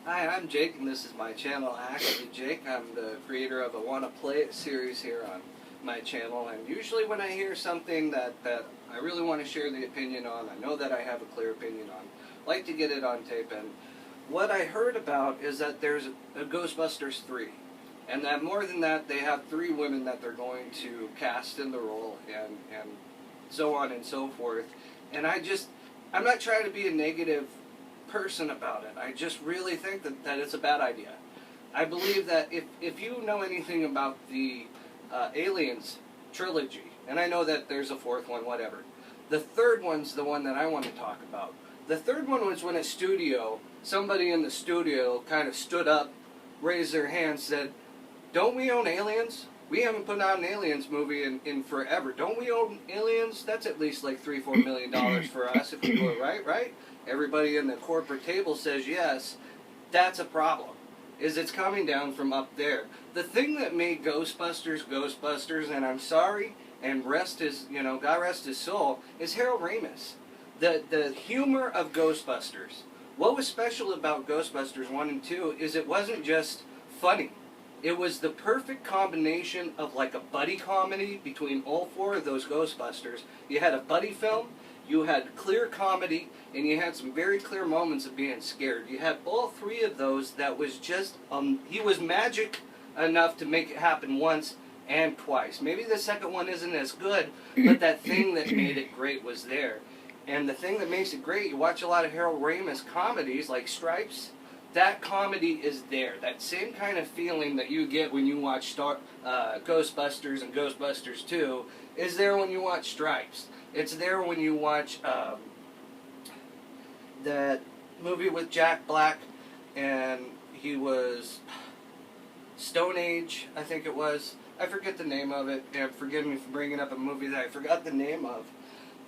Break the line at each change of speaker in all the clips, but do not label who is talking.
Hi, I'm Jake, and this is my channel, Actually Jake. I'm the creator of a Wanna Play It series here on my channel, and usually when I hear something that I really want to share the opinion on, I know that I have a clear opinion on, I like to get it on tape. And what I heard about is that there's a Ghostbusters 3, and that more than that, they have 3 women that they're going to cast in the role, and so on and so forth. And I'm not trying to be a negative person about it. I just really think that it's a bad idea. I believe that if you know anything about the Aliens trilogy, and I know that there's a 4th one, whatever, the 3rd one's the one that I want to talk about. The 3rd one was when somebody in the studio kind of stood up, raised their hand, said, "Don't we own Aliens? We haven't put out an Aliens movie in forever. Don't we own Aliens? That's at least like $3-4 million for us if we do it right? Everybody in the corporate table says yes. That's a problem. It's coming down from up there. The thing that made Ghostbusters, and I'm sorry, and God rest his soul, is Harold Ramis. The humor of Ghostbusters. What was special about Ghostbusters 1 and 2 is it wasn't just funny. It was the perfect combination of like a buddy comedy between all 4 of those Ghostbusters. You had a buddy film, you had clear comedy, and you had some very clear moments of being scared. You had all 3 of those that was just, he was magic enough to make it happen once and twice. Maybe the second one isn't as good, but that thing that made it great was there. And the thing that makes it great, you watch a lot of Harold Ramis comedies like Stripes, that comedy is there. That same kind of feeling that you get when you watch Ghostbusters and Ghostbusters 2 is there when you watch Stripes. It's there when you watch that movie with Jack Black, and he was Stone Age, I think it was. I forget the name of it, and forgive me for bringing up a movie that I forgot the name of.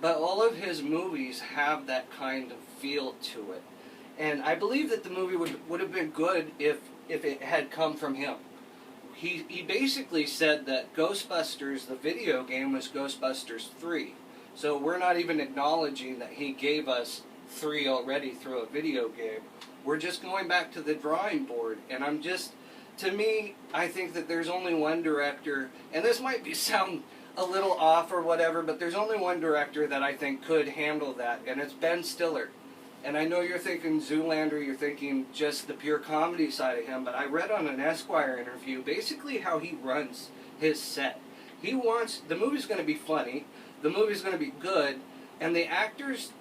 But all of his movies have that kind of feel to it. And I believe that the movie would have been good if it had come from him. He basically said that Ghostbusters, the video game, was Ghostbusters 3. So we're not even acknowledging that he gave us 3 already through a video game. We're just going back to the drawing board. And to me, I think that there's only one director, and this might sound a little off or whatever, but there's only one director that I think could handle that, and it's Ben Stiller. And I know you're thinking Zoolander, you're thinking just the pure comedy side of him, but I read on an Esquire interview basically how he runs his set. He wants, the movie's going to be funny, the movie's going to be good, and the actors,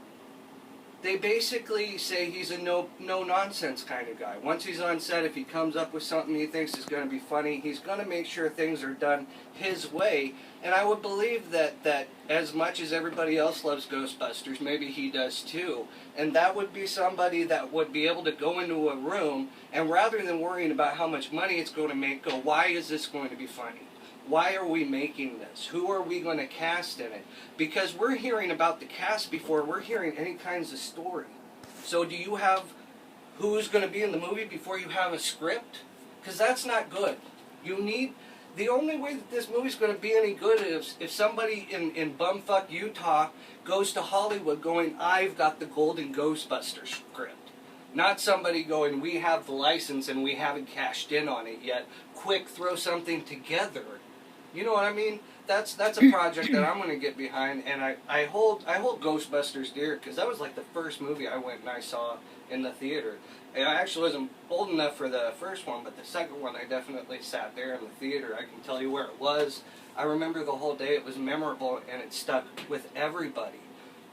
they basically say he's a no-nonsense kind of guy. Once he's on set, if he comes up with something he thinks is going to be funny, he's going to make sure things are done his way. And I would believe that as much as everybody else loves Ghostbusters, maybe he does too. And that would be somebody that would be able to go into a room, and rather than worrying about how much money it's going to make, go, why is this going to be funny? Why are we making this? Who are we going to cast in it? Because we're hearing about the cast before we're hearing any kinds of story. So do you have who's going to be in the movie before you have a script? Because that's not good. The only way that this movie's going to be any good is if somebody in bumfuck Utah goes to Hollywood going, I've got the golden Ghostbusters script. Not somebody going, we have the license and we haven't cashed in on it yet. Quick, throw something together. You know what I mean? That's a project that I'm going to get behind, and I hold Ghostbusters dear, because that was like the first movie I went and I saw in the theater. And I actually wasn't old enough for the first one, but the second one I definitely sat there in the theater. I can tell you where it was. I remember the whole day. It was memorable, and it stuck with everybody.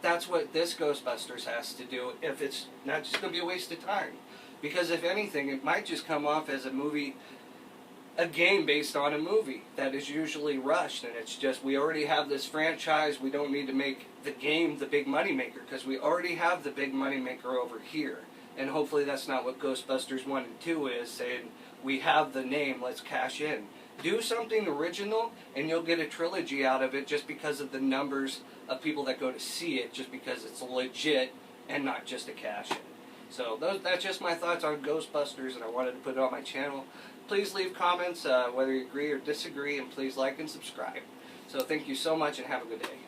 That's what this Ghostbusters has to do, if it's not just going to be a waste of time. Because if anything, it might just come off as a game based on a movie that is usually rushed, and it's just, we already have this franchise, we don't need to make the game the big money maker, because we already have the big money maker over here. And hopefully that's not what Ghostbusters 1 and 2 is, saying, we have the name, let's cash in. Do something original, and you'll get a trilogy out of it just because of the numbers of people that go to see it, just because it's legit and not just a cash-in. So that's just my thoughts on Ghostbusters, and I wanted to put it on my channel. Please leave comments whether you agree or disagree, and please like and subscribe. So thank you so much, and have a good day.